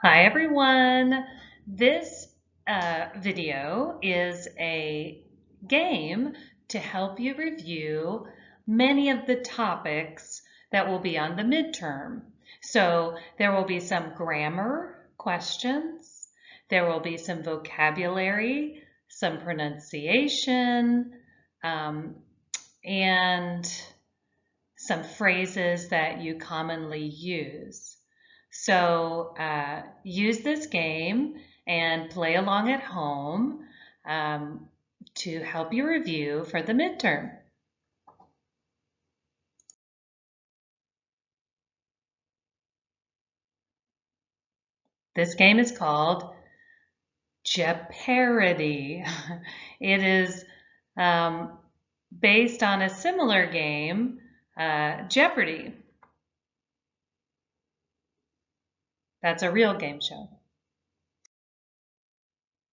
Hi everyone. This video is a game to help you review many of the topics that will be on the midterm. So there will be some grammar questions, there will be some vocabulary, some pronunciation, and some phrases that you commonly use. So use this game and play along at home to help you review for the midterm. This game is called JeoPARODY. It is based on a similar game, Jeopardy! That's a real game show.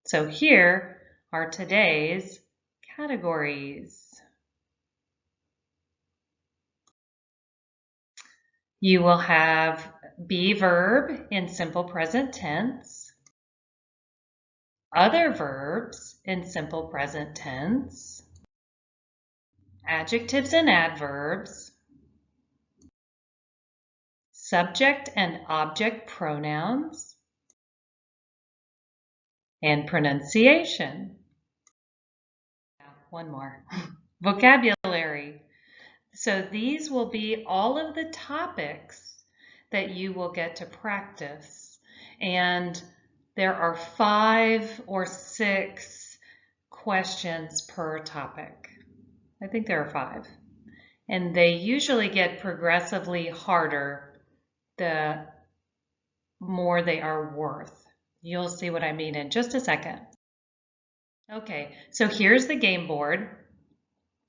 So here are today's categories. You will have be verb in simple present tense, other verbs in simple present tense, adjectives and adverbs, subject and object pronouns, and pronunciation. One more. Vocabulary. So these will be all of the topics that you will get to practice. And there are 5 or 6 questions per topic. I think there are 5. And they usually get progressively harder the more they are worth. You'll see what I mean in just a second. Okay, so here's the game board.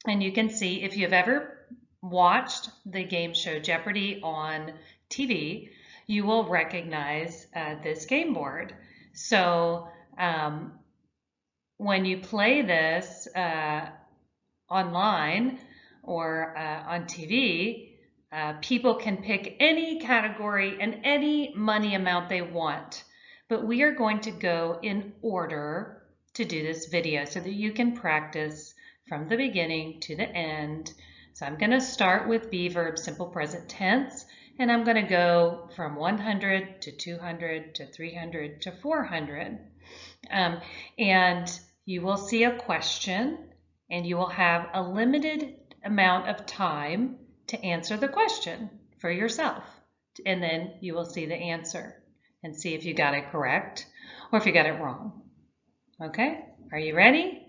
And you can see if you've ever watched the game show Jeopardy! On TV, you will recognize this game board. So when you play this online or on TV, people can pick any category and any money amount they want. But we are going to go in order to do this video so that you can practice from the beginning to the end. So I'm going to start with be verb simple present tense, and I'm going to go from 100 to 200 to 300 to 400. And you will see a question, and you will have a limited amount of time to answer the question for yourself. And then you will see the answer and see if you got it correct or if you got it wrong. Okay, are you ready?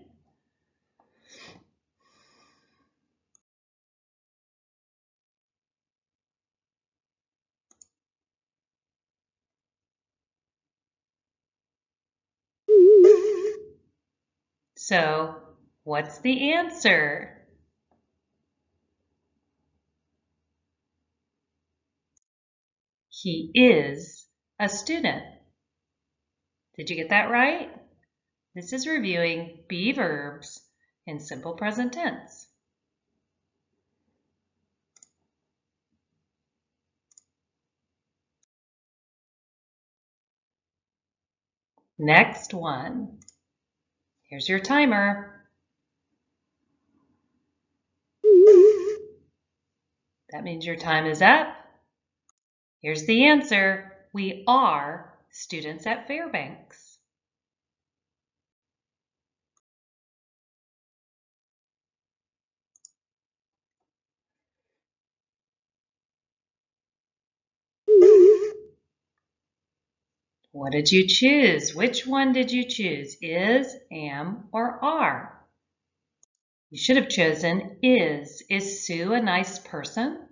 So, what's the answer? He is a student. Did you get that right? This is reviewing be verbs in simple present tense. Next one. Here's your timer. That means your time is up. Here's the answer. We are students at Fairbanks. What did you choose? Which one did you choose? Is, am, or are? You should have chosen is. Is Sue a nice person?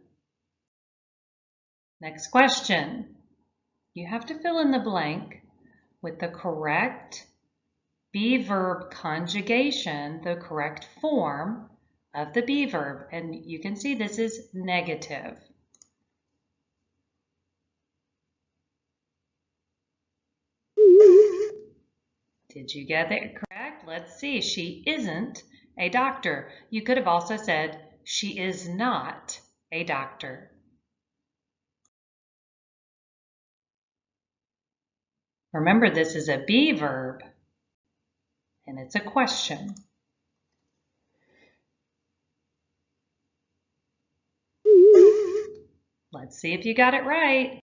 Next question. You have to fill in the blank with the correct be verb conjugation, the correct form of the be verb. And you can see this is negative. Did you get it correct? Let's see. She isn't a doctor. You could have also said she is not a doctor. Remember, this is a be verb, and it's a question. Let's see if you got it right.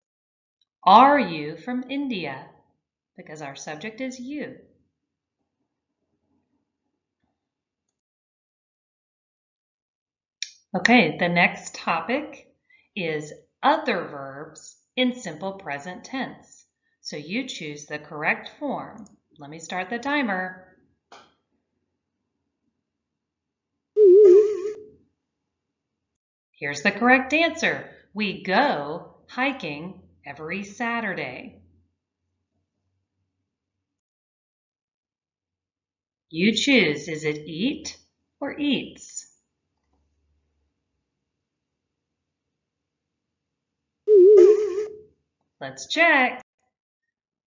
Are you from India? Because our subject is you. Okay, the next topic is other verbs in simple present tense. So you choose the correct form. Let me start the timer. Here's the correct answer. We go hiking every Saturday. You choose, is it eat or eats? Let's check.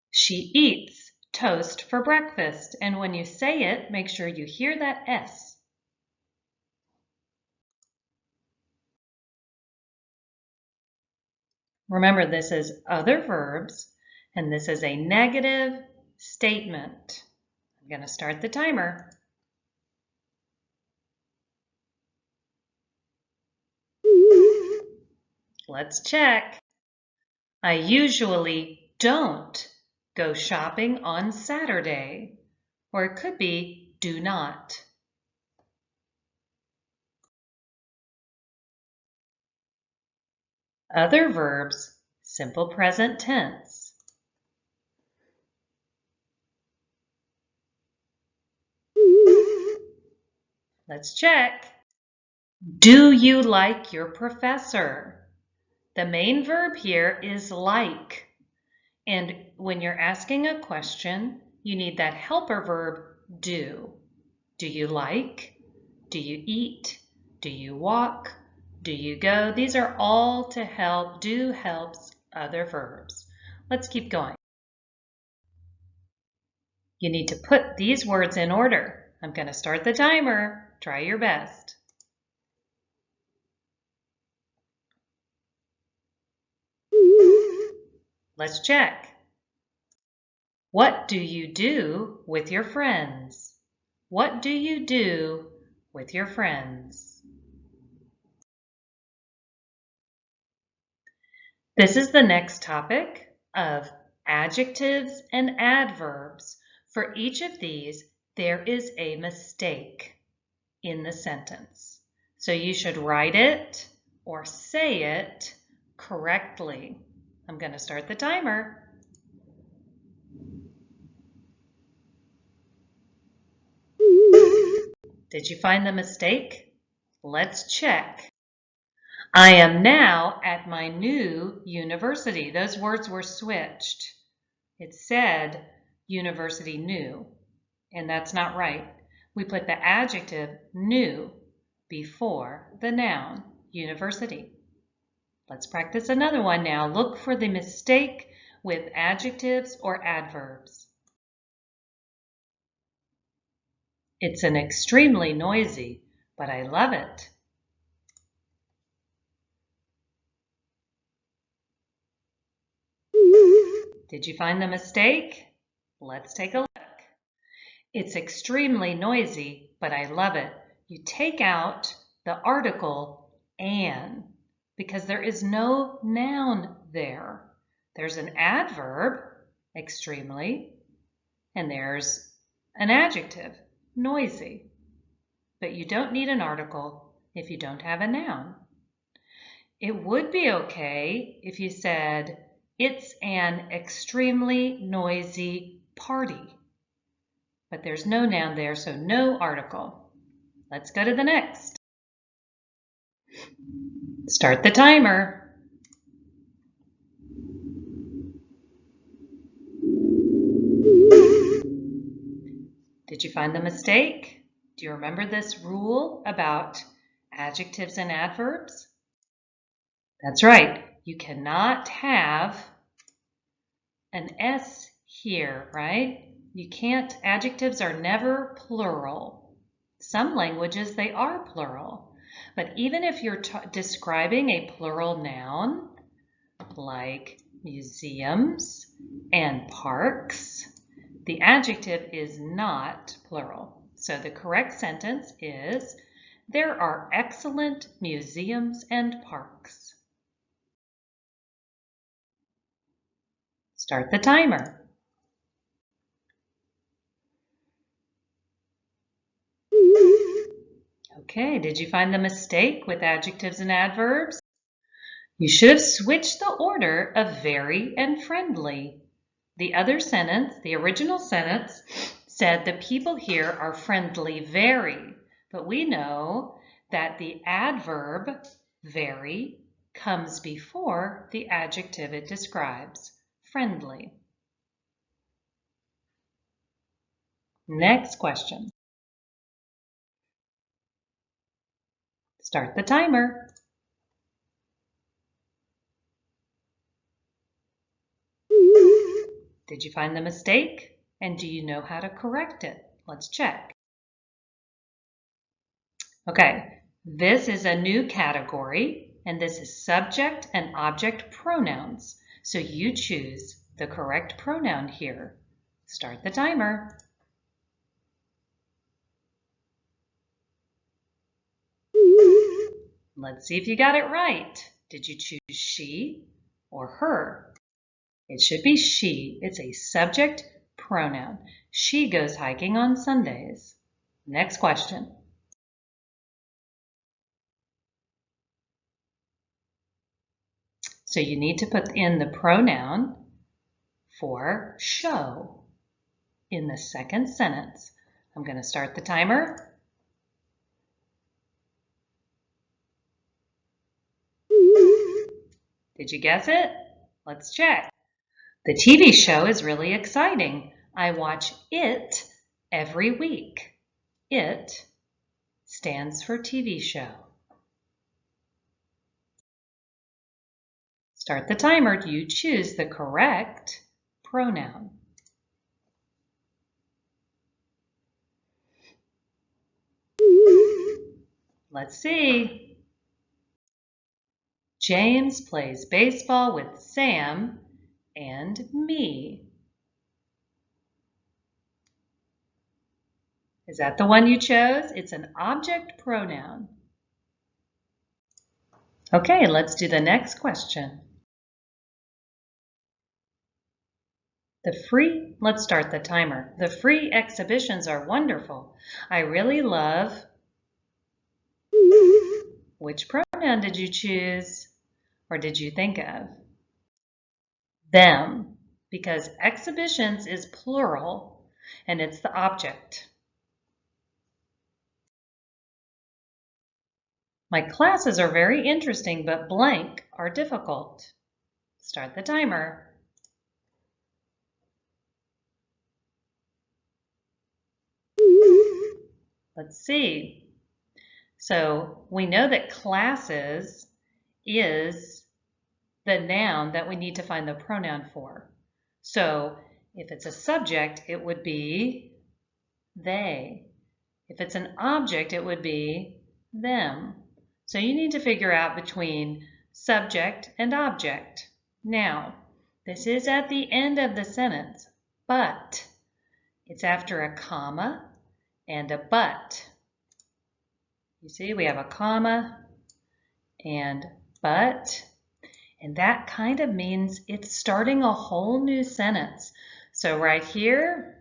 She eats toast for breakfast. And when you say it, make sure you hear that S. Remember, this is other verbs, and this is a negative statement. I'm going to start the timer. Let's check. I usually don't go shopping on Saturday. Or it could be do not. Other verbs, simple present tense. Let's check. Do you like your professor? The main verb here is like. And when you're asking a question, you need that helper verb do. Do you like? Do you eat? Do you walk? Do you go? These are all to help. Do helps other verbs. Let's keep going. You need to put these words in order. I'm going to start the timer. Try your best. Let's check. What do you do with your friends? What do you do with your friends? This is the next topic of adjectives and adverbs. For each of these, there is a mistake in the sentence. So you should write it or say it correctly. I'm going to start the timer. Did you find the mistake? Let's check. I am now at my new university. Those words were switched. It said university new, and that's not right. We put the adjective new before the noun university. Let's practice another one now. Look for the mistake with adjectives or adverbs. It's an extremely noisy, but I love it. Did you find the mistake? Let's take a look. It's extremely noisy, but I love it. You take out the article an because there is no noun there. There's an adverb, extremely, and there's an adjective, noisy. But you don't need an article if you don't have a noun. It would be okay if you said, it's an extremely noisy party. But there's no noun there, so no article. Let's go to the next. Start the timer. Did you find the mistake? Do you remember this rule about adjectives and adverbs? That's right. You cannot have an S here, right? You can't, adjectives are never plural. Some languages, they are plural. But even if you're describing a plural noun, like museums and parks. The adjective is not plural. So the correct sentence is, there are excellent museums and parks. Start the timer. Okay, did you find the mistake with adjectives and adverbs? You should have switched the order of very and friendly. The other sentence, the original sentence, said the people here are friendly very, but we know that the adverb very comes before the adjective it describes, friendly. Next question. Start the timer. Did you find the mistake? And do you know how to correct it? Let's check. Okay, this is a new category, and this is subject and object pronouns. So you choose the correct pronoun here. Start the timer. Let's see if you got it right. Did you choose she or her? It should be she. It's a subject pronoun. She goes hiking on Sundays. Next question. So you need to put in the pronoun for show in the second sentence. I'm going to start the timer. Did you guess it? Let's check. The TV show is really exciting. I watch it every week. It stands for TV show. Start the timer. You choose the correct pronoun. Let's see. James plays baseball with Sam and me. Is that the one you chose? It's an object pronoun. Okay, let's do the next question. Let's start the timer. The free exhibitions are wonderful. I really love. Which pronoun did you choose or did you think of? Them, because exhibitions is plural and it's the object. My classes are very interesting, but blank are difficult. Start the timer. Let's see. So we know that classes is the noun that we need to find the pronoun for. So if it's a subject, it would be they. If it's an object, it would be them. So you need to figure out between subject and object. Now, this is at the end of the sentence, but it's after a comma and a but. You see, we have a comma and but, and that kind of means it's starting a whole new sentence. So right here,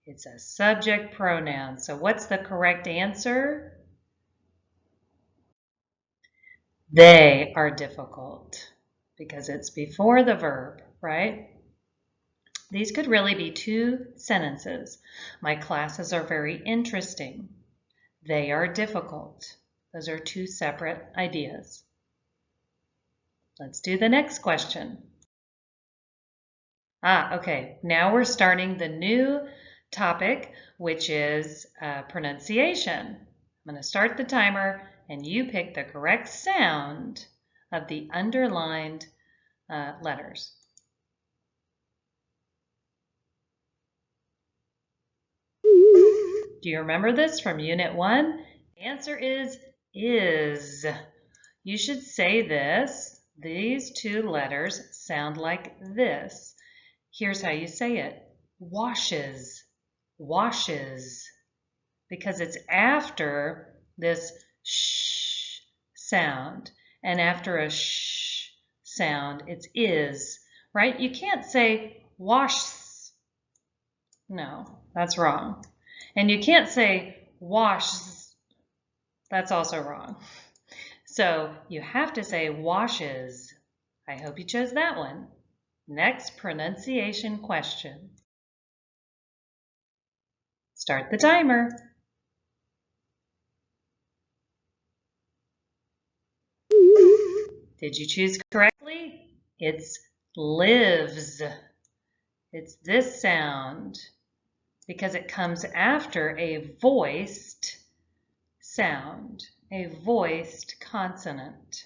it's a subject pronoun. So what's the correct answer? They are difficult because it's before the verb, right? These could really be two sentences. My classes are very interesting. They are difficult. Those are two separate ideas. Let's do the next question. Okay, now we're starting the new topic, which is pronunciation. I'm going to start the timer and you pick the correct sound of the underlined letters. Do you remember this from Unit 1? The answer is. You should say these two letters sound like this. Here's how you say it. Washes, washes, because it's after this sh sound. And after a sh sound, it's is, right? You can't say washes. No, that's wrong. And you can't say washes. That's also wrong. So you have to say washes. I hope you chose that one. Next pronunciation question. Start the timer. Did you choose correctly? It's lives. It's this sound because it comes after a voiced sound, a voiced consonant.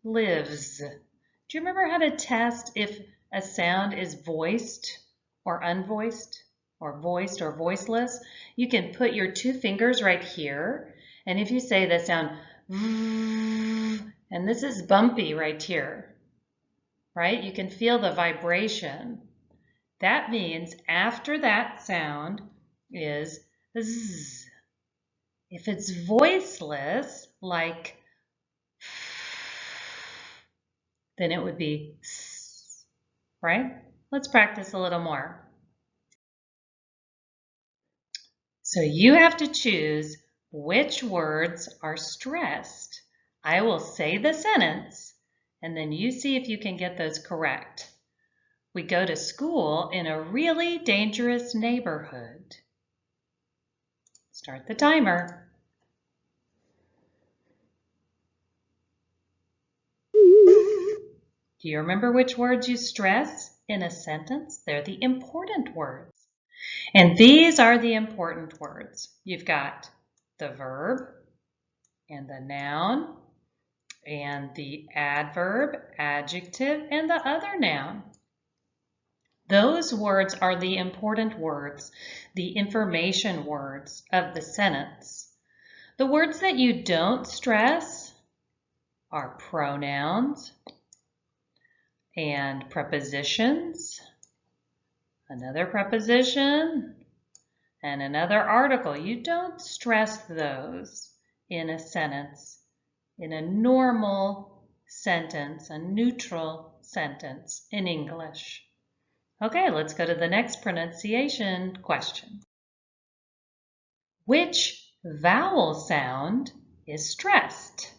Lives. Do you remember how to test if a sound is voiced or unvoiced, or voiced or voiceless? You can put your two fingers right here, and if you say the sound, and this is bumpy right here, right? You can feel the vibration. That means after that sound is z. If it's voiceless, like then it would be s, right? Let's practice a little more. So you have to choose which words are stressed. I will say the sentence, and then you see if you can get those correct. We go to school in a really dangerous neighborhood. Start the timer. Do you remember which words you stress in a sentence? They're the important words. And these are the important words. You've got the verb and the noun and the adverb, adjective, and the other noun. Those words are the important words, the information words of the sentence. The words that you don't stress are pronouns and prepositions, another preposition, and another article. You don't stress those in a sentence, in a normal sentence, a neutral sentence in English. Okay, let's go to the next pronunciation question. Which vowel sound is stressed?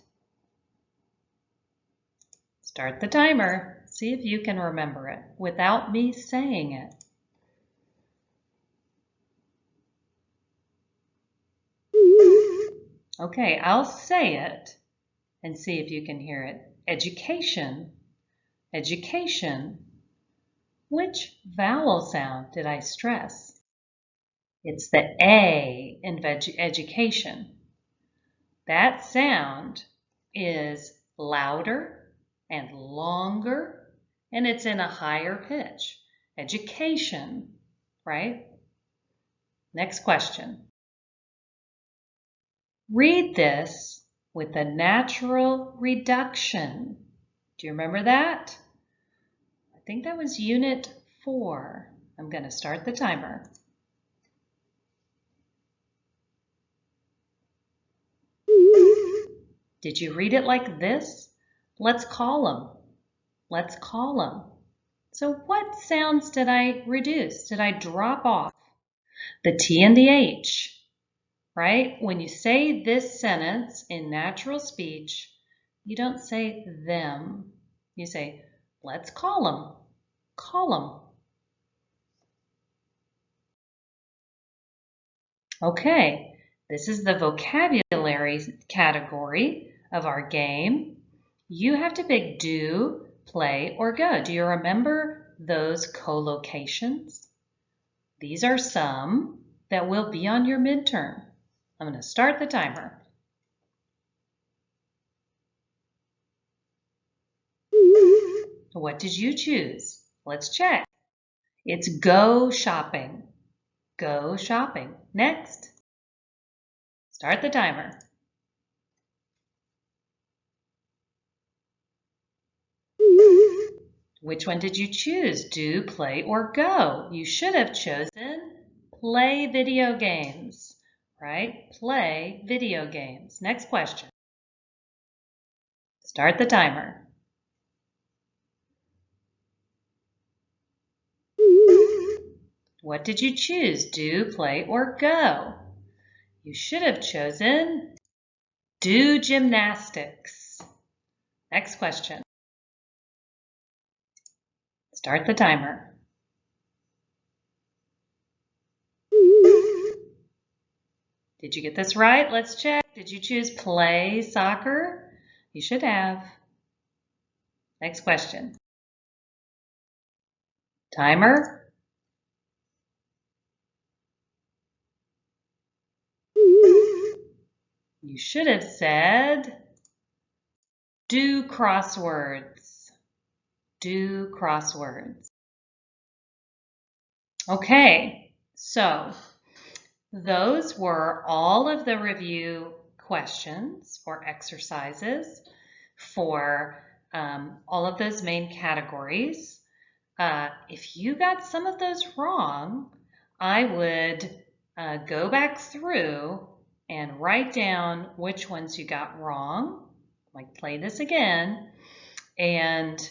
Start the timer. See if you can remember it without me saying it. Okay, I'll say it and see if you can hear it. Education. Education. Which vowel sound did I stress? It's the A in education. That sound is louder and longer, and it's in a higher pitch. Education, right? Next question. Read this with a natural reduction. Do you remember that? I think that was Unit 4. I'm going to start the timer. Did you read it like this? Let's call them. Let's call them. So what sounds did I reduce? Did I drop off? The T and the H, right? When you say this sentence in natural speech, you don't say them. You say, let's call them. Call them. Okay, this is the vocabulary category of our game. You have to pick do, play, or go. Do you remember those collocations? These are some that will be on your midterm. I'm going to start the timer. What did you choose? Let's check. It's go shopping. Go shopping. Next. Start the timer. Which one did you choose? Do, play, or go? You should have chosen play video games, right? Play video games. Next question. Start the timer. What did you choose? Do, play, or go? You should have chosen do gymnastics. Next question. Start the timer. Did you get this right? Let's check. Did you choose play soccer? You should have. Next question. Timer. You should have said do crosswords. Do crosswords. Okay, so those were all of the review questions or exercises for all of those main categories. If you got some of those wrong, I would go back through and write down which ones you got wrong, like play this again, and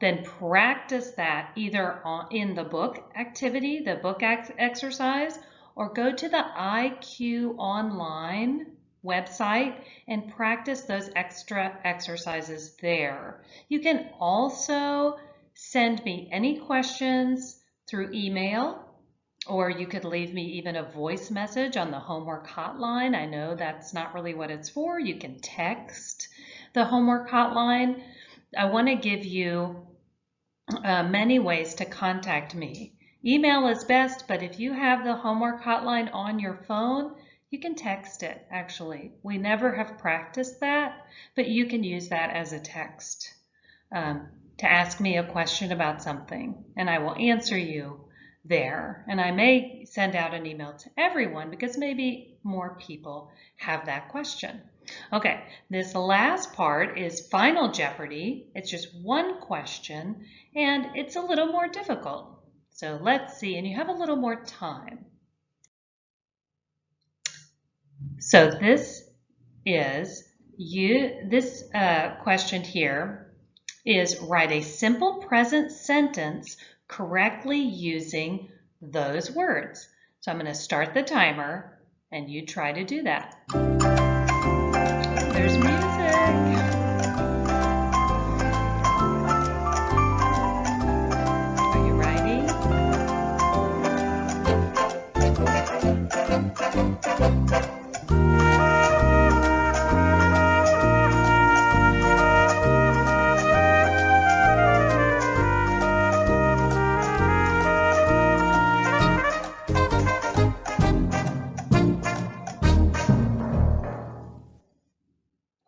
then practice that either in the book activity, the book exercise, or go to the IQ Online website and practice those extra exercises there. You can also send me any questions through email, or you could leave me even a voice message on the homework hotline. I know that's not really what it's for. You can text the homework hotline. I want to give you many ways to contact me. Email is best, but if you have the homework hotline on your phone, you can text it, actually. We never have practiced that, but you can use that as a text to ask me a question about something, and I will answer you there. And I may send out an email to everyone because maybe more people have that question. Okay, this last part is Final Jeopardy. It's just one question, and it's a little more difficult. So let's see, and you have a little more time. So this question here is write a simple present sentence correctly using those words. So I'm going to start the timer and you try to do that. There's music. Are you ready?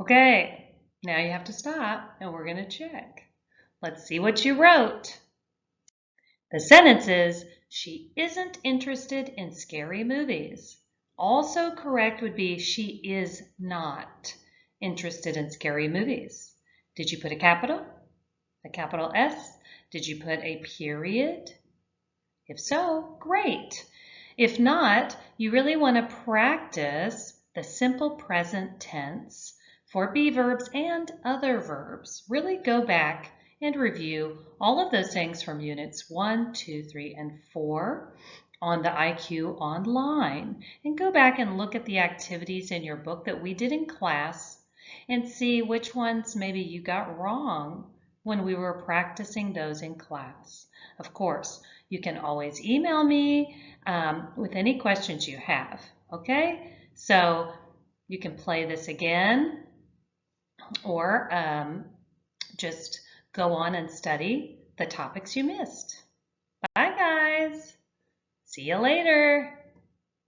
Okay, now you have to stop and we're going to check. Let's see what you wrote. The sentence is, she isn't interested in scary movies. Also correct would be, she is not interested in scary movies. Did you put a capital S? Did you put a period? If so, great. If not, you really want to practice the simple present tense for be verbs and other verbs. Really go back and review all of those things from units 1, 2, 3, and 4 on the IQ Online. And go back and look at the activities in your book that we did in class and see which ones maybe you got wrong when we were practicing those in class. Of course, you can always email me with any questions you have, okay? So you can play this again, or just go on and study the topics you missed. Bye, guys. See you later.